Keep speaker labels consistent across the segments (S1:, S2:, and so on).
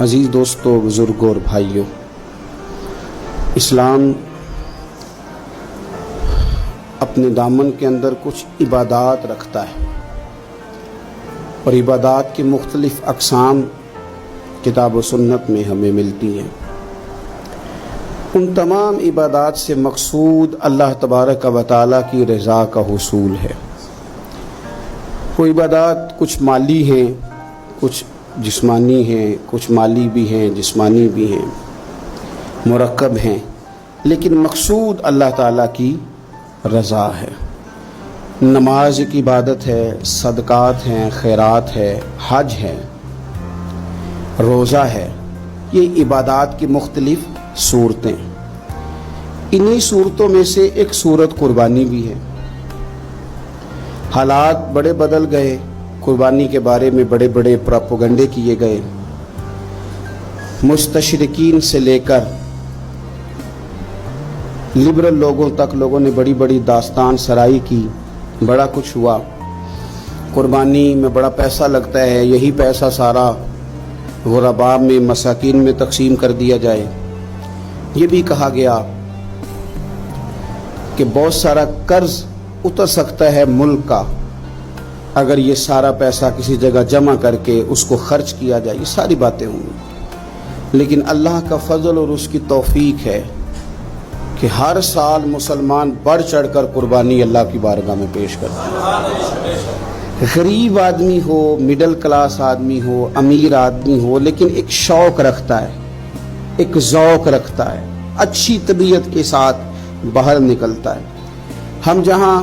S1: عزیز دوستو، بزرگوں اور بھائیوں، اسلام اپنے دامن کے اندر کچھ عبادات رکھتا ہے اور عبادات کی مختلف اقسام کتاب و سنت میں ہمیں ملتی ہیں۔ ان تمام عبادات سے مقصود اللہ تبارک و تعالیٰ کی رضا کا حصول ہے۔ وہ عبادات کچھ مالی ہیں، کچھ جسمانی ہیں، کچھ مالی بھی ہیں، جسمانی بھی ہیں، مرکب ہیں، لیکن مقصود اللہ تعالیٰ کی رضا ہے۔ نماز ایک عبادت ہے، صدقات ہیں، خیرات ہے، حج ہے، روزہ ہے، یہ عبادات کی مختلف صورتیں۔ انہی صورتوں میں سے ایک صورت قربانی بھی ہے۔ حالات بڑے بدل گئے، قربانی کے بارے میں بڑے بڑے پروپیگنڈے کیے گئے، مستشرقین سے لے کر لبرل لوگوں تک لوگوں نے بڑی بڑی داستان سرائی کی، بڑا کچھ ہوا۔ قربانی میں بڑا پیسہ لگتا ہے، یہی پیسہ سارا غرباء میں، مساکین میں تقسیم کر دیا جائے۔ یہ بھی کہا گیا کہ بہت سارا قرض اتر سکتا ہے ملک کا اگر یہ سارا پیسہ کسی جگہ جمع کر کے اس کو خرچ کیا جائے۔ یہ ساری باتیں ہوں گی، لیکن اللہ کا فضل اور اس کی توفیق ہے کہ ہر سال مسلمان بڑھ چڑھ کر قربانی اللہ کی بارگاہ میں پیش کرتا ہے۔ غریب آدمی ہو، مڈل کلاس آدمی ہو، امیر آدمی ہو، لیکن ایک شوق رکھتا ہے، ایک ذوق رکھتا ہے، اچھی طبیعت کے ساتھ باہر نکلتا ہے۔ ہم جہاں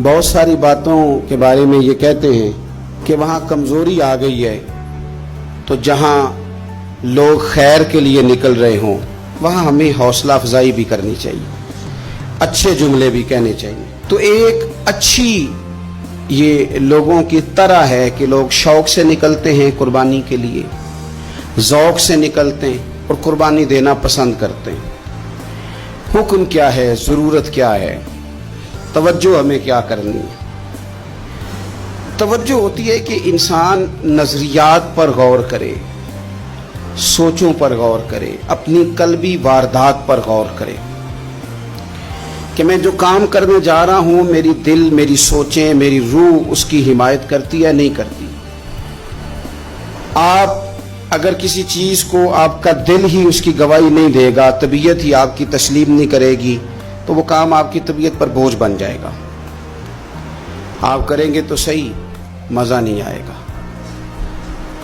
S1: بہت ساری باتوں کے بارے میں یہ کہتے ہیں کہ وہاں کمزوری آ گئی ہے، تو جہاں لوگ خیر کے لیے نکل رہے ہوں وہاں ہمیں حوصلہ افزائی بھی کرنی چاہیے، اچھے جملے بھی کہنے چاہیے۔ تو ایک اچھی یہ لوگوں کی طرح ہے کہ لوگ شوق سے نکلتے ہیں قربانی کے لیے، ذوق سے نکلتے ہیں اور قربانی دینا پسند کرتے ہیں۔ حکم کیا ہے، ضرورت کیا ہے، توجہ ہمیں کیا کرنی ہے؟ توجہ ہوتی ہے کہ انسان نظریات پر غور کرے، سوچوں پر غور کرے، اپنی قلبی واردات پر غور کرے کہ میں جو کام کرنے جا رہا ہوں میری دل، میری سوچیں، میری روح اس کی حمایت کرتی ہے نہیں کرتی۔ آپ اگر کسی چیز کو آپ کا دل ہی اس کی گواہی نہیں دے گا، طبیعت ہی آپ کی تسلیم نہیں کرے گی، تو وہ کام آپ کی طبیعت پر بوجھ بن جائے گا۔ آپ کریں گے تو صحیح، مزہ نہیں آئے گا۔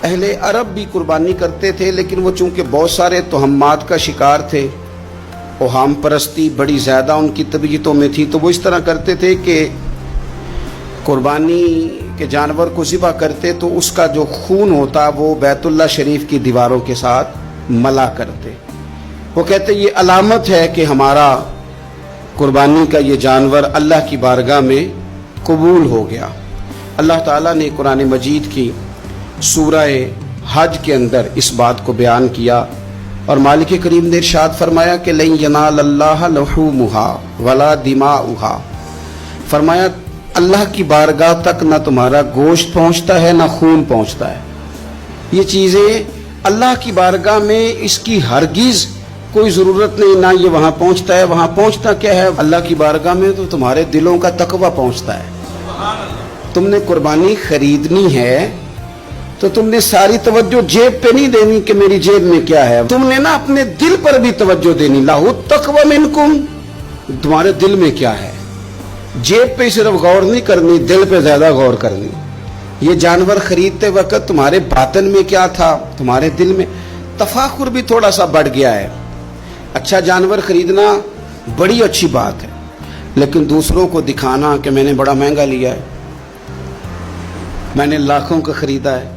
S1: اہل عرب بھی قربانی کرتے تھے، لیکن وہ چونکہ بہت سارے توہمات کا شکار تھے، اوہام پرستی بڑی زیادہ ان کی طبیعتوں میں تھی، تو وہ اس طرح کرتے تھے کہ قربانی کے جانور کو ذبح کرتے تو اس کا جو خون ہوتا وہ بیت اللہ شریف کی دیواروں کے ساتھ ملا کرتے۔ وہ کہتے یہ علامت ہے کہ ہمارا قربانی کا یہ جانور اللہ کی بارگاہ میں قبول ہو گیا۔ اللہ تعالیٰ نے قرآن مجید کی سورہ حج کے اندر اس بات کو بیان کیا اور مالک کریم نے ارشاد فرمایا کہ لن ینال اللہ لحومها ولا دماؤها، فرمایا اللہ کی بارگاہ تک نہ تمہارا گوشت پہنچتا ہے نہ خون پہنچتا ہے۔ یہ چیزیں اللہ کی بارگاہ میں اس کی ہرگز کوئی ضرورت نہیں، نہ یہ وہاں پہنچتا ہے۔ وہاں پہنچتا کیا ہے؟ اللہ کی بارگاہ میں تو تمہارے دلوں کا تقویٰ پہنچتا ہے۔ تم نے قربانی خریدنی ہے تو تم نے ساری توجہ جیب پہ نہیں دینی کہ میری جیب میں کیا ہے، تم نے نا اپنے دل پر بھی توجہ دینی۔ لاہو التقویٰ منکم، تمہارے دل میں کیا ہے۔ جیب پہ صرف غور نہیں کرنی، دل پہ زیادہ غور کرنی۔ یہ جانور خریدتے وقت تمہارے باطن میں کیا تھا، تمہارے دل میں۔ تفاخر بھی تھوڑا سا بڑھ گیا ہے۔ اچھا جانور خریدنا بڑی اچھی بات ہے، لیکن دوسروں کو دکھانا کہ میں نے بڑا مہنگا لیا ہے، میں نے لاکھوں کا خریدا ہے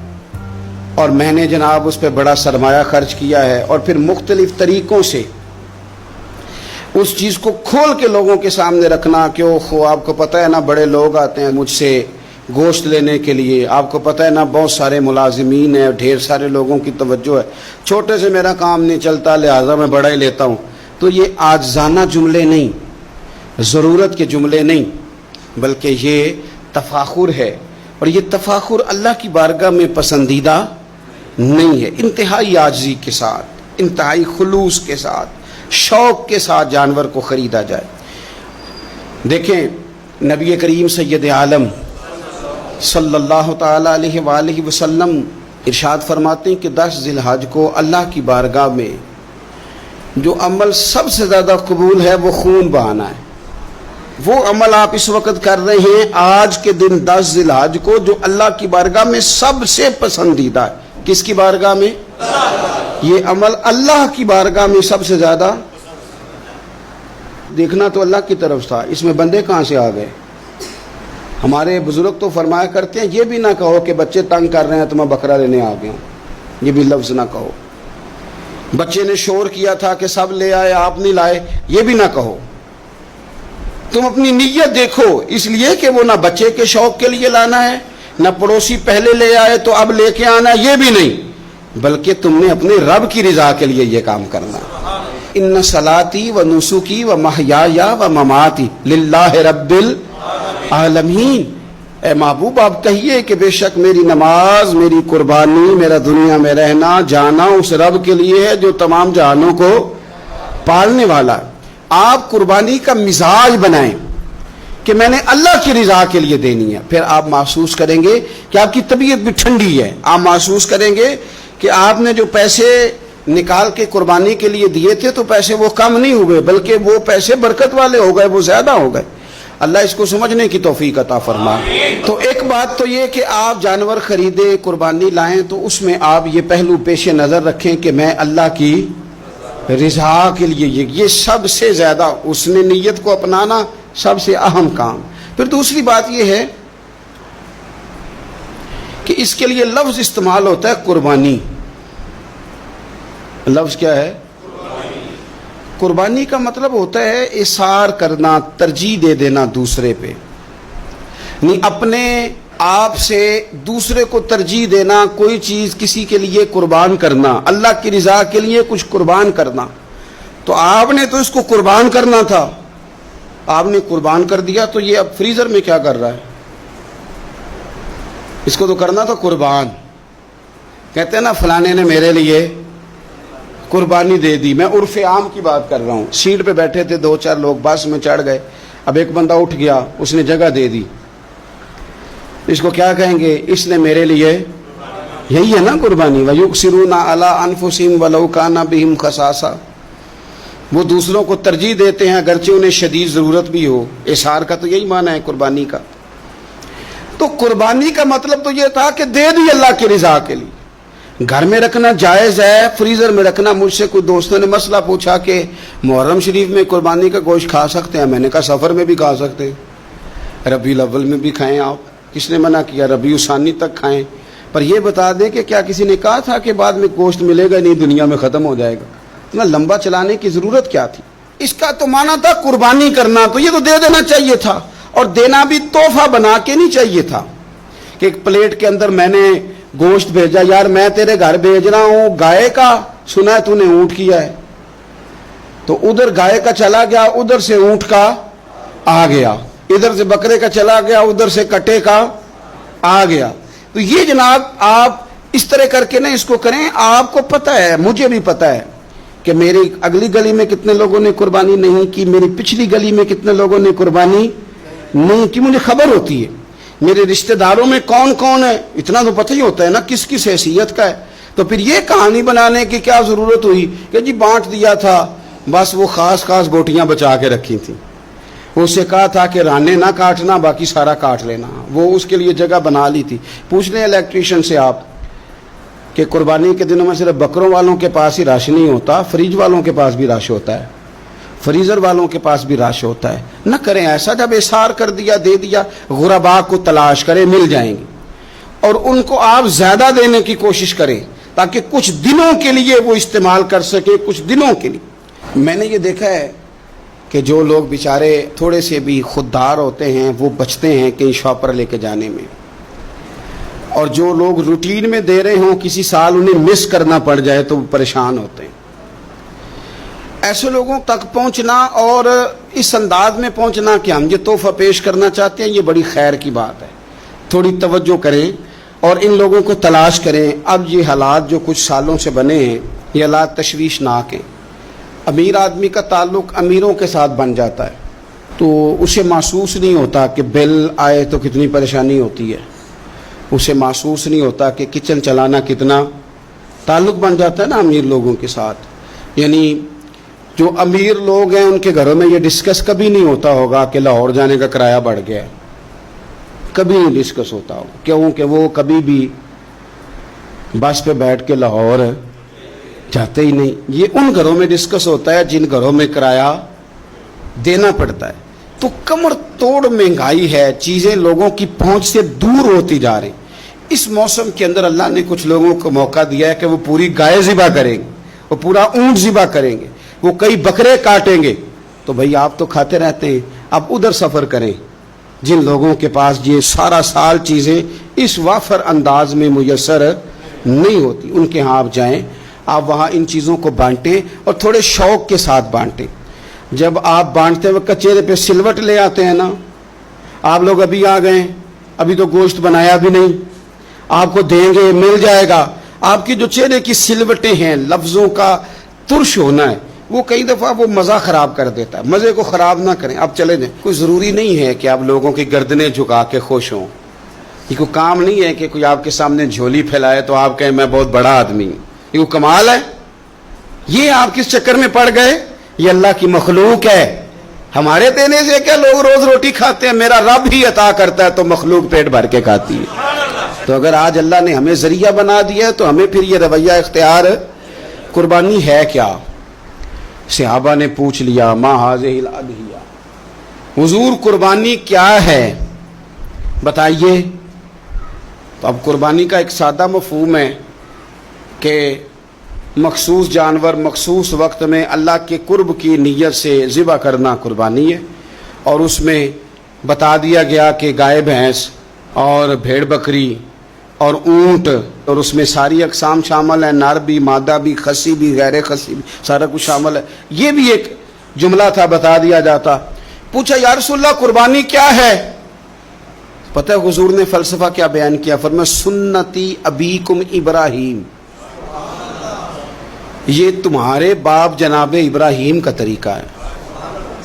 S1: اور میں نے جناب اس پہ بڑا سرمایہ خرچ کیا ہے، اور پھر مختلف طریقوں سے اس چیز کو کھول کے لوگوں کے سامنے رکھنا کہ اوہ آپ کو پتہ ہے نا بڑے لوگ آتے ہیں مجھ سے گوشت لینے کے لیے، آپ کو پتہ ہے نا بہت سارے ملازمین ہیں، ڈھیر سارے لوگوں کی توجہ ہے، چھوٹے سے میرا کام نہیں چلتا لہٰذا میں بڑا ہی لیتا ہوں۔ تو یہ عاجزانہ جملے نہیں، ضرورت کے جملے نہیں، بلکہ یہ تفاخر ہے، اور یہ تفاخر اللہ کی بارگاہ میں پسندیدہ نہیں ہے. انتہائی عاجزی کے ساتھ، انتہائی خلوص کے ساتھ، شوق کے ساتھ جانور کو خریدا جائے. دیکھیں نبی کریم سید عالم صلی اللہ تعالی علیہ وآلہ وسلم ارشاد فرماتے ہیں کہ 10 ذی الحج کو اللہ کی بارگاہ میں جو عمل سب سے زیادہ قبول ہے وہ خون بہانا ہے. وہ عمل آپ اس وقت کر رہے ہیں آج کے دن 10 ذی الحج کو، جو اللہ کی بارگاہ میں سب سے پسندیدہ ہے. کس کی بارگاہ میں؟ یہ عمل اللہ کی بارگاہ میں سب سے زیادہ. دیکھنا تو اللہ کی طرف تھا، اس میں بندے کہاں سے آ گئے؟ ہمارے بزرگ تو فرمایا کرتے ہیں یہ بھی نہ کہو کہ بچے تنگ کر رہے ہیں تو میں بکرا لینے آ گیا ہوں، یہ بھی لفظ نہ کہو. بچے نے شور کیا تھا کہ سب لے آئے آپ نہیں لائے، یہ بھی نہ کہو. تم اپنی نیت دیکھو، اس لیے کہ وہ نہ بچے کے شوق کے لیے لانا ہے، نہ پڑوسی پہلے لے آئے تو اب لے کے آنا، یہ بھی نہیں، بلکہ تم نے اپنے رب کی رضا کے لیے یہ کام کرنا. ان صلاتی و نسکی و محیایا و مماتی للہ رب العالمین. اے محبوب آپ کہیے کہ بے شک میری نماز، میری قربانی، میرا دنیا میں رہنا جانا اس رب کے لیے ہے جو تمام جہانوں کو پالنے والا ہے. آپ قربانی کا مزاج بنائیں کہ میں نے اللہ کی رضا کے لیے دینی ہے. پھر آپ محسوس کریں گے کہ آپ کی طبیعت بھی ٹھنڈی ہے. آپ محسوس کریں گے کہ آپ نے جو پیسے نکال کے قربانی کے لیے دیے تھے تو پیسے وہ کم نہیں ہوئے، بلکہ وہ پیسے برکت والے ہو گئے، وہ زیادہ ہو گئے. اللہ اس کو سمجھنے کی توفیق عطا فرمائے. تو ایک بات تو یہ کہ آپ جانور خریدیں، قربانی لائیں تو اس میں آپ یہ پہلو پیش نظر رکھیں کہ میں اللہ کی رضا کے لیے، یہ سب سے زیادہ اس نے نیت کو اپنانا سب سے اہم کام. پھر دوسری بات یہ ہے کہ اس کے لیے لفظ استعمال ہوتا ہے قربانی. لفظ کیا ہے؟ قربانی کا مطلب ہوتا ہے اثار کرنا، ترجیح دے دینا دوسرے پہ، نہیں اپنے آپ سے دوسرے کو ترجیح دینا، کوئی چیز کسی کے لیے قربان کرنا، اللہ کی رضا کے لیے کچھ قربان کرنا. تو آپ نے تو اس کو قربان کرنا تھا، آپ نے قربان کر دیا، تو یہ اب فریزر میں کیا کر رہا ہے؟ اس کو تو کرنا تھا قربان. کہتے ہیں نا فلانے نے میرے لیے قربانی دے دی. میں عرف عام کی بات کر رہا ہوں. سیٹ پہ بیٹھے تھے 2-4 لوگ، بس میں چڑھ گئے، اب ایک بندہ اٹھ گیا، اس نے جگہ دے دی. اس کو کیا کہیں گے؟ اس نے میرے لیے، یہی ہے نا قربانی. وَيُؤْثِرُونَ عَلَىٰ أَنفُسِهِمْ وَلَوْ كَانَ بِهِمْ خَصَاصَةٌ. وہ دوسروں کو ترجیح دیتے ہیں اگرچہ انہیں شدید ضرورت بھی ہو. اثار کا تو یہی معنی ہے قربانی کا. تو قربانی کا مطلب تو یہ تھا کہ دے دی اللہ کی رضا کے لیے. گھر میں رکھنا جائز ہے، فریزر میں رکھنا. مجھ سے کوئی دوستوں نے مسئلہ پوچھا کہ محرم شریف میں قربانی کا گوشت کھا سکتے ہیں؟ میں نے کہا سفر میں بھی کھا سکتے ہیں، ربیع الاول میں بھی کھائیں. آپ کس نے منع کیا؟ ربیع الثانی تک کھائیں. پر یہ بتا دیں کہ کیا کسی نے کہا تھا کہ بعد میں گوشت ملے گا نہیں، دنیا میں ختم ہو جائے گا؟ اتنا لمبا چلانے کی ضرورت کیا تھی؟ اس کا تو معنی تھا قربانی کرنا. تو یہ تو دے دینا چاہیے تھا، اور دینا بھی تحفہ بنا کے نہیں چاہیے تھا کہ ایک پلیٹ کے اندر میں نے گوشت بھیجا. یار میں تیرے گھر بھیج رہا ہوں گائے کا، سنا ہے تو نے اونٹ کیا ہے، تو ادھر گائے کا چلا گیا، ادھر سے اونٹ کا آ گیا، ادھر سے بکرے کا چلا گیا، ادھر سے کٹے کا آ گیا. تو یہ جناب آپ اس طرح کر کے نا اس کو کریں. آپ کو پتہ ہے، مجھے بھی پتہ ہے کہ میری اگلی گلی میں کتنے لوگوں نے قربانی نہیں کی، میری پچھلی گلی میں کتنے لوگوں نے قربانی نہیں کی. مجھے خبر ہوتی ہے میرے رشتہ داروں میں کون کون ہے، اتنا تو پتہ ہی ہوتا ہے نا کس کس حیثیت کا ہے. تو پھر یہ کہانی بنانے کی کیا ضرورت ہوئی کہ جی بانٹ دیا تھا، بس وہ خاص خاص گوٹیاں بچا کے رکھی تھیں. اس سے کہا تھا کہ رانے نہ کاٹنا، باقی سارا کاٹ لینا. وہ اس کے لیے جگہ بنا لی تھی. پوچھ لیں الیکٹریشین سے آپ کہ قربانی کے دنوں میں صرف بکروں والوں کے پاس ہی رش نہیں ہوتا، فریج والوں کے پاس بھی رش ہوتا ہے، فریزر والوں کے پاس بھی رش ہوتا ہے. نہ کریں ایسا. جب اثار کر دیا، دے دیا، غربا کو تلاش کریں، مل جائیں گے. اور ان کو آپ زیادہ دینے کی کوشش کریں تاکہ کچھ دنوں کے لیے وہ استعمال کر سکے، کچھ دنوں کے لیے. میں نے یہ دیکھا ہے کہ جو لوگ بیچارے تھوڑے سے بھی خوددار ہوتے ہیں وہ بچتے ہیں کہیں شاپ پر لے کے جانے میں، اور جو لوگ روٹین میں دے رہے ہوں کسی سال انہیں مس کرنا پڑ جائے تو وہ پریشان ہوتے ہیں. ایسے لوگوں تک پہنچنا اور اس انداز میں پہنچنا کہ ہم یہ تحفہ پیش کرنا چاہتے ہیں، یہ بڑی خیر کی بات ہے. تھوڑی توجہ کریں اور ان لوگوں کو تلاش کریں. اب یہ حالات جو کچھ سالوں سے بنے ہیں یہ حالات تشویشناک ہیں. امیر آدمی کا تعلق امیروں کے ساتھ بن جاتا ہے تو اسے محسوس نہیں ہوتا کہ بل آئے تو کتنی پریشانی ہوتی ہے. اسے محسوس نہیں ہوتا کہ کچن چلانا کتنا. تعلق بن جاتا ہے نا امیر لوگوں کے ساتھ. یعنی جو امیر لوگ ہیں ان کے گھروں میں یہ ڈسکس کبھی نہیں ہوتا ہوگا کہ لاہور جانے کا کرایہ بڑھ گیا ہے. کبھی نہیں ڈسکس ہوتا ہوگا کیونکہ وہ کبھی بھی بس پہ بیٹھ کے لاہور جاتے ہی نہیں. یہ ان گھروں میں ڈسکس ہوتا ہے جن گھروں میں کرایہ دینا پڑتا ہے. تو کمر توڑ مہنگائی ہے. چیزیں لوگوں کی پہنچ سے دور ہوتی جا رہی. اس موسم کے اندر اللہ نے کچھ لوگوں کو موقع دیا ہے کہ وہ پوری گائے ذبح کریں گے, وہ پورا اونٹ ذبح کریں گے, وہ کئی بکرے کاٹیں گے. تو بھئی آپ تو کھاتے رہتے ہیں, اب ادھر سفر کریں. جن لوگوں کے پاس یہ سارا سال چیزیں اس وافر انداز میں میسر نہیں ہوتی ان کے ہاں آپ جائیں, آپ وہاں ان چیزوں کو بانٹیں اور تھوڑے شوق کے ساتھ بانٹیں. جب آپ بانٹتے وقت چہرے پہ سلوٹ لے آتے ہیں نا, آپ لوگ ابھی آ گئے, ابھی تو گوشت بنایا بھی نہیں, آپ کو دیں گے مل جائے گا. آپ کی جو چہرے کی سلوٹیں ہیں, لفظوں کا ترش ہونا ہے, وہ کئی دفعہ وہ مزہ خراب کر دیتا ہے. مزے کو خراب نہ کریں, آپ چلے جائیں. کوئی ضروری نہیں ہے کہ آپ لوگوں کی گردنیں جھکا کے خوش ہوں. یہ کوئی کام نہیں ہے کہ کوئی آپ کے سامنے جھولی پھیلائے تو آپ کہیں میں بہت بڑا آدمی ہوں. یہ کوئی کمال ہے؟ یہ آپ کس چکر میں پڑ گئے؟ یہ اللہ کی مخلوق ہے. ہمارے دینے سے کیا لوگ روز روٹی کھاتے ہیں؟ میرا رب ہی عطا کرتا ہے تو مخلوق پیٹ بھر کے کھاتی ہے. تو اگر آج اللہ نے ہمیں ذریعہ بنا دیا ہے تو ہمیں پھر یہ رویہ اختیار. قربانی ہے کیا؟ صحابہ نے پوچھ لیا ما ہذہ الاضحیہ, حضور قربانی کیا ہے بتائیے. تو اب قربانی کا ایک سادہ مفہوم ہے کہ مخصوص جانور مخصوص وقت میں اللہ کے قرب کی نیت سے ذبح کرنا قربانی ہے. اور اس میں بتا دیا گیا کہ گائے بھینس اور بھیڑ بکری اور اونٹ, اور اس میں ساری اقسام شامل ہیں, نر بھی مادہ بھی خصی بھی غیر خصی بھی, سارا کچھ شامل ہے. یہ بھی ایک جملہ تھا, بتا دیا جاتا. پوچھا یا رسول اللہ قربانی کیا ہے؟ پتہ ہے حضور نے فلسفہ کیا بیان کیا؟ فرمایا سنتی ابیکم ابراہیم, یہ تمہارے باپ جناب ابراہیم کا طریقہ ہے.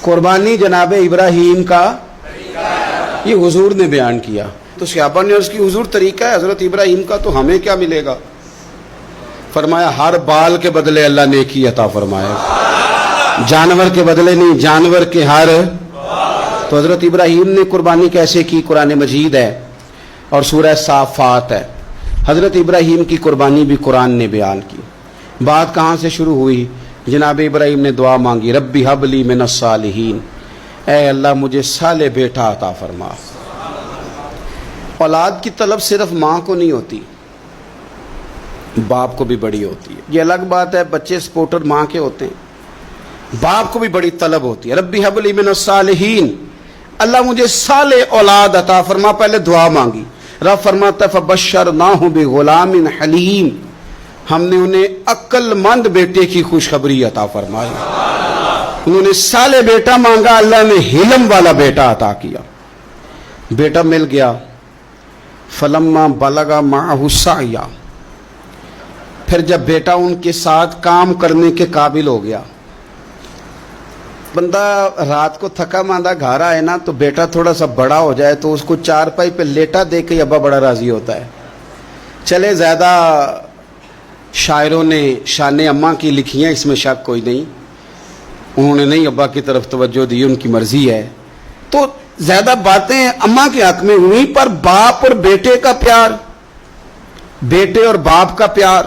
S1: قربانی جناب ابراہیم کا یہ حضور نے بیان کیا. تو صحابہ نے اس کی حضور طریقہ ہے حضرت ابراہیم کا, تو ہمیں کیا ملے گا؟ فرمایا ہر بال کے بدلے اللہ نیکی عطا فرمائے, جانور کے بدلے نہیں, جانور کے ہر. تو حضرت ابراہیم نے قربانی کیسے کی؟ قرآن مجید ہے اور سورہ صافات ہے. حضرت ابراہیم کی قربانی بھی قرآن نے بیان کی. بات کہاں سے شروع ہوئی؟ جناب ابراہیم نے دعا مانگی ربی ہب لی من الصالحین, اے اللہ مجھے صالح بیٹا عطا فرما. اولاد کی طلب صرف ماں کو نہیں ہوتی, باپ کو بھی بڑی ہوتی ہے. یہ الگ بات ہے, بچے سپورٹر ماں کے ہوتے ہیں, باپ کو بھی بڑی طلب ہوتی ہے. ربی ہب لی من الصالحین, اللہ مجھے صالح اولاد عطا فرما. پہلے دعا مانگی. رب فرماتا فبشرناہ بغلام حلیم, ہم نے انہیں عقل مند بیٹے کی خوشخبری عطا فرمائی. انہوں نے صالح بیٹا مانگا, اللہ نے حلم والا بیٹا عطا کیا. بیٹا مل گیا. فلما بلغ معہ السعی, پھر جب بیٹا ان کے ساتھ کام کرنے کے قابل ہو گیا. بندہ رات کو تھکا ماندہ گھر آئے نا, تو بیٹا تھوڑا سا بڑا ہو جائے تو اس کو چارپائی پہ لیٹا دیکھ کے ابا بڑا راضی ہوتا ہے. چلے زیادہ شاعروں نے شان اماں کی لکھی ہیں, اس میں شک کوئی نہیں, انہوں نے نہیں ابا کی طرف توجہ دی, ان کی مرضی ہے. تو زیادہ باتیں اماں کے حق میں ہوئی, پر باپ اور بیٹے کا پیار, بیٹے اور باپ کا پیار,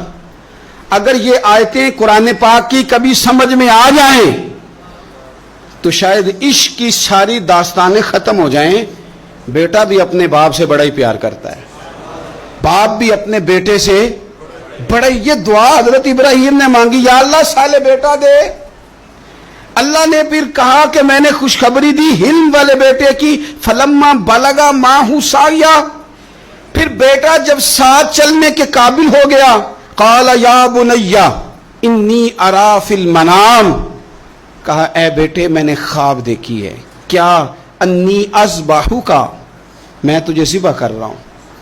S1: اگر یہ آیتیں قرآن پاک کی کبھی سمجھ میں آ جائیں تو شاید عشق کی ساری داستانیں ختم ہو جائیں. بیٹا بھی اپنے باپ سے بڑا ہی پیار کرتا ہے, باپ بھی اپنے بیٹے سے بڑا. یہ دعا حضرت ابراہیم نے مانگی, یا اللہ صالح بیٹا دے. اللہ نے پھر کہا کہ میں نے خوشخبری دی حلم والے بیٹے کی. فلما بلغ معہ السعی, پھر بیٹا جب ساتھ چلنے کے قابل ہو گیا, قال یا بنی انی ارا فی المنام, کہا اے بیٹے میں نے خواب دیکھی ہے. کیا؟ انی اذبحک, میں تجھے ذبح کر رہا ہوں.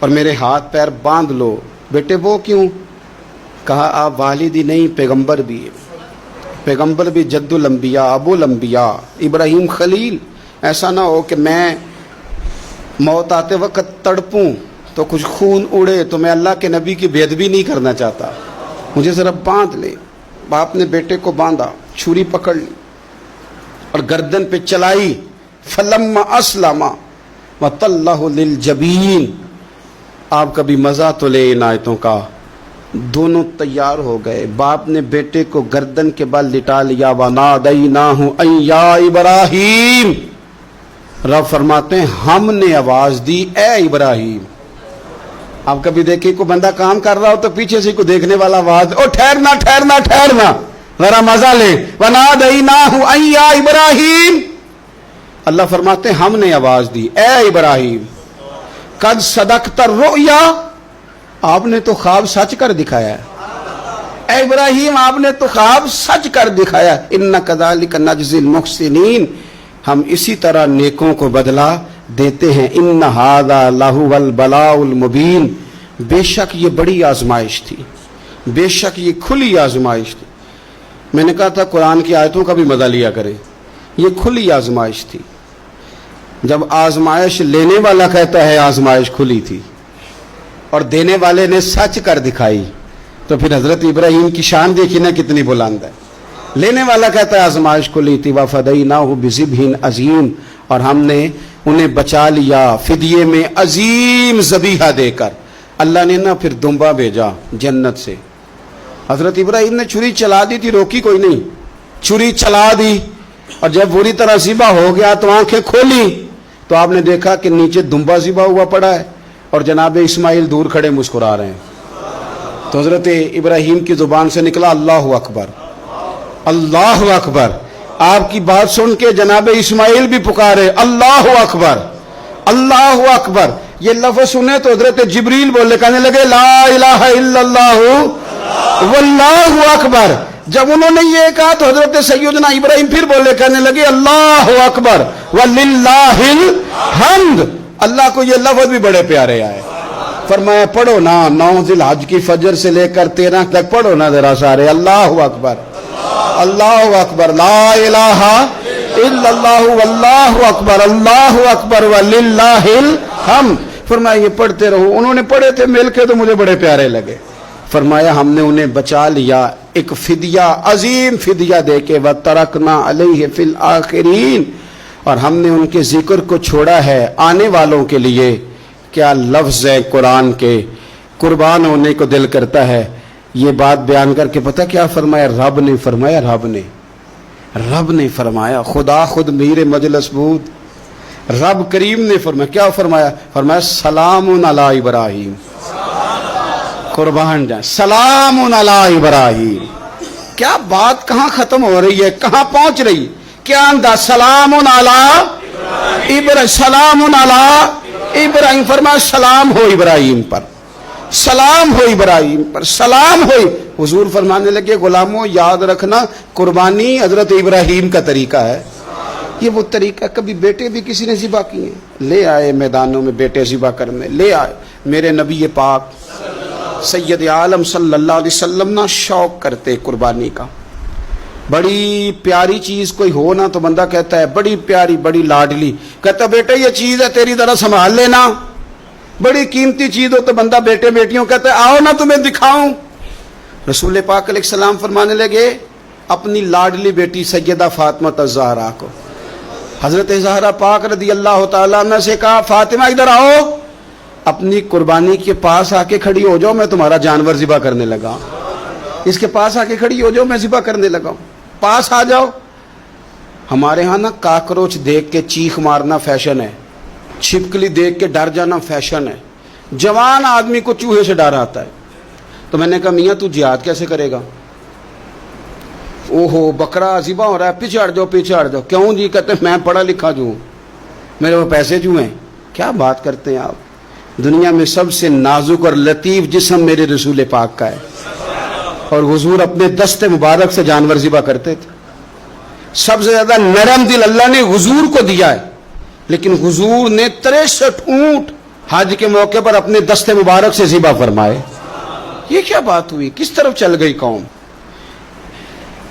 S1: اور میرے ہاتھ پیر باندھ لو. بیٹے وہ کیوں؟ کہا آپ والد ہی نہیں پیغمبر بھی ہیں. پیغمبر بھی جد الانبیاء ابو الانبیاء ابراہیم خلیل. ایسا نہ ہو کہ میں موت آتے وقت تڑپوں تو کچھ خون اڑے تو میں اللہ کے نبی کی بے ادبی نہیں کرنا چاہتا. مجھے ذرا باندھ لے. باپ نے بیٹے کو باندھا, چھری پکڑ لی اور گردن پہ چلائی. فلما اسلم وتلہ للجبین. آپ کبھی مزہ تو لے ان آیتوں کا. دونوں تیار ہو گئے. باپ نے بیٹے کو گردن کے بل لٹا لیا. ونادیناہ ان یا ابراہیم. رب فرماتے ہیں ہم نے آواز دی اے ابراہیم. آپ کبھی دیکھیں کوئی بندہ کام کر رہا ہو تو پیچھے سے کوئی دیکھنے والا آواز, او ٹھہرنا ٹھہرنا ٹھہرنا ذرا مزہ لے. ونادیناہ ان یا ابراہیم. اللہ فرماتے ہیں ہم نے آواز دی اے ابراہیم. قد صدقت الرؤیا. آپ نے تو خواب سچ کر دکھایا ہے. اے ابراہیم آپ نے تو خواب سچ کر دکھایا. ان کذالک نجزی المحسنین. ہم اسی طرح نیکوں کو بدلہ دیتے ہیں. ان ھذا لہو البلاء المبین. بے شک یہ بڑی آزمائش تھی, بے شک یہ کھلی آزمائش تھی. میں نے کہا تھا قرآن کی آیتوں کا بھی مزہ لیا کریں. یہ کھلی آزمائش تھی. جب آزمائش لینے والا کہتا ہے آزمائش کھلی تھی اور دینے والے نے سچ کر دکھائی تو پھر حضرت ابراہیم کی شان دیکھی نا کتنی بلند ہے. لینے والا کہتا ہے آزمائش کھلی تھی. وَفَدَيْنَاهُ بِذِبْحٍ عَظِيمٍ. اور ہم نے انہیں بچا لیا فدیے میں عظیم ذبیحہ دے کر. اللہ نے نا پھر دمبا بھیجا جنت سے. حضرت ابراہیم نے چھری چلا دی تھی, روکی کوئی نہیں, چھری چلا دی. اور جب پوری طرح ذبح ہو گیا تو آنکھیں کھولی تو آپ نے دیکھا کہ نیچے دمبا ذبح ہوا پڑا ہے اور جناب اسماعیل دور کھڑے مسکرا رہے ہیں. تو حضرت ابراہیم کی زبان سے نکلا اللہ اکبر اللہ اکبر. آپ کی بات سن کے جناب اسماعیل بھی پکارے اللہ اکبر اللہ اکبر. یہ لفظ سنے تو حضرت جبریل بولے, کہنے لگے لا الہ الا اللہ واللہ اکبر. جب انہوں نے یہ کہا تو حضرت سیدنا ابراہیم پھر بولے, کہنے لگے اللہ اکبر وللہ الحمد. اللہ کو یہ لفظ بھی بڑے پیارے آئے. فرمایا پڑھو نا 9 ذی الحج کی فجر سے لے کر 13 تک پڑھو نا ذرا سارے اللہ اکبر اللہ اکبر لا الہ الا اللہ واللہ اکبر وللہ الحمد. فرمایا یہ پڑھتے رہو. انہوں نے پڑھے تھے مل کے تو مجھے بڑے پیارے لگے. فرمایا ہم نے انہیں بچا لیا ایک فدیہ عظیم فدیہ دے کے. وَتَرَكْنَا عَلَيْهِ فِي الْآخِرِينَ. اور ہم نے ان کے ذکر کو چھوڑا ہے آنے والوں کے لیے. کیا لفظ ہے قرآن کے, قربان ہونے کو دل کرتا ہے. یہ بات بیان کر کے پتہ کیا فرمایا رب نے فرمایا خدا خود میر مجلس بود رب کریم نے فرمایا. کیا فرمایا؟ فرمایا سلام علی ابراہیم. قربان جائیں سلام علی ابراہیم. کیا بات کہاں ختم ہو رہی ہے, کہاں پہنچ رہی, کیا انداز. سلام علی ابراہیم سلام علی ابراہیم. فرمایا سلام ہو ابراہیم پر, سلام ہو ابراہیم پر, سلام ہو. حضور فرمانے لگے غلاموں یاد رکھنا قربانی حضرت ابراہیم کا طریقہ ہے. یہ وہ طریقہ کبھی بیٹے بھی کسی نے ذبح کیے, لے آئے میدانوں میں بیٹے ذبح کرنے, لے آئے. میرے نبی پاک سید عالم صلی اللہ علیہ وسلم نا شوق کرتے قربانی کا. بڑی پیاری چیز کوئی ہو نا تو بندہ کہتا ہے بڑی پیاری بڑی لاڈلی, کہتا بیٹے یہ چیز ہے تیری ذرا سنبھال لینا. بڑی قیمتی چیز ہو تو بندہ بیٹے بیٹیوں کہتا ہے آؤ نا تمہیں دکھاؤں. رسول پاک علیہ السلام فرمانے لگے اپنی لاڈلی بیٹی سیدہ فاطمہ الزہرا کو, حضرت زہرا پاک رضی اللہ تعالیٰ عنہ سے کہا فاطمہ ادھر آؤ, اپنی قربانی کے پاس آ کے کھڑی ہو جاؤ, میں تمہارا جانور ذبح کرنے لگا. اس کے پاس آ کے کھڑی ہو جاؤ, میں ذبح کرنے لگا ہوں, پاس آ جاؤ. ہمارے ہاں نا کاکروچ دیکھ کے چیخ مارنا فیشن ہے, چھپکلی دیکھ کے ڈر جانا فیشن ہے. جوان آدمی کو چوہے سے ڈر آتا ہے. تو میں نے کہا میاں تو جہاد کیسے کرے گا؟ اوہو بکرا ذبح ہو رہا ہے, پیچھے ہٹ جاؤ پیچھے ہٹ جاؤ. کیوں جی؟ کہتے ہیں میں پڑھا لکھا جو ہوں, میرے وہ پیسے جو ہیں. کیا بات کرتے ہیں آپ. دنیا میں سب سے نازک اور لطیف جسم میرے رسول پاک کا ہے, اور حضور اپنے دست مبارک سے جانور ذبح کرتے تھے. سب سے زیادہ نرم دل اللہ نے حضور کو دیا ہے, لیکن حضور نے 63 اونٹ حج کے موقع پر اپنے دست مبارک سے ذبح فرمائے. یہ کیا بات ہوئی؟ کس طرف چل گئی قوم؟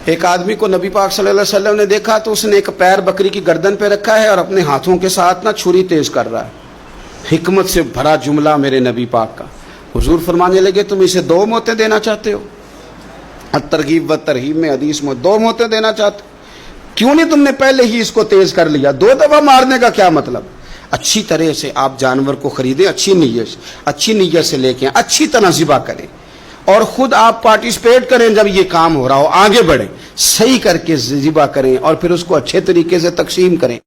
S1: ایک آدمی کو نبی پاک صلی اللہ علیہ وسلم نے دیکھا تو اس نے ایک پیر بکری کی گردن پہ رکھا ہے اور اپنے ہاتھوں کے ساتھ چھری تیز کر رہا ہے. حکمت سے بھرا جملہ میرے نبی پاک کا. حضور فرمانے لگے تم اسے 2 موتیں دینا چاہتے ہو؟ ترغیب و ترہیب میں حدیث میں 2 موتیں دینا چاہتے ہو؟ کیوں نہیں تم نے پہلے ہی اس کو تیز کر لیا؟ 2 دفعہ مارنے کا کیا مطلب؟ اچھی طرح سے آپ جانور کو خریدیں، اچھی نیت سے لے کے اچھی طرح ذبح کریں، اور خود آپ پارٹیسپیٹ کریں. جب یہ کام ہو رہا ہو آگے بڑھیں، صحیح کر کے ذبح کریں اور پھر اس کو اچھے طریقے سے تقسیم کریں.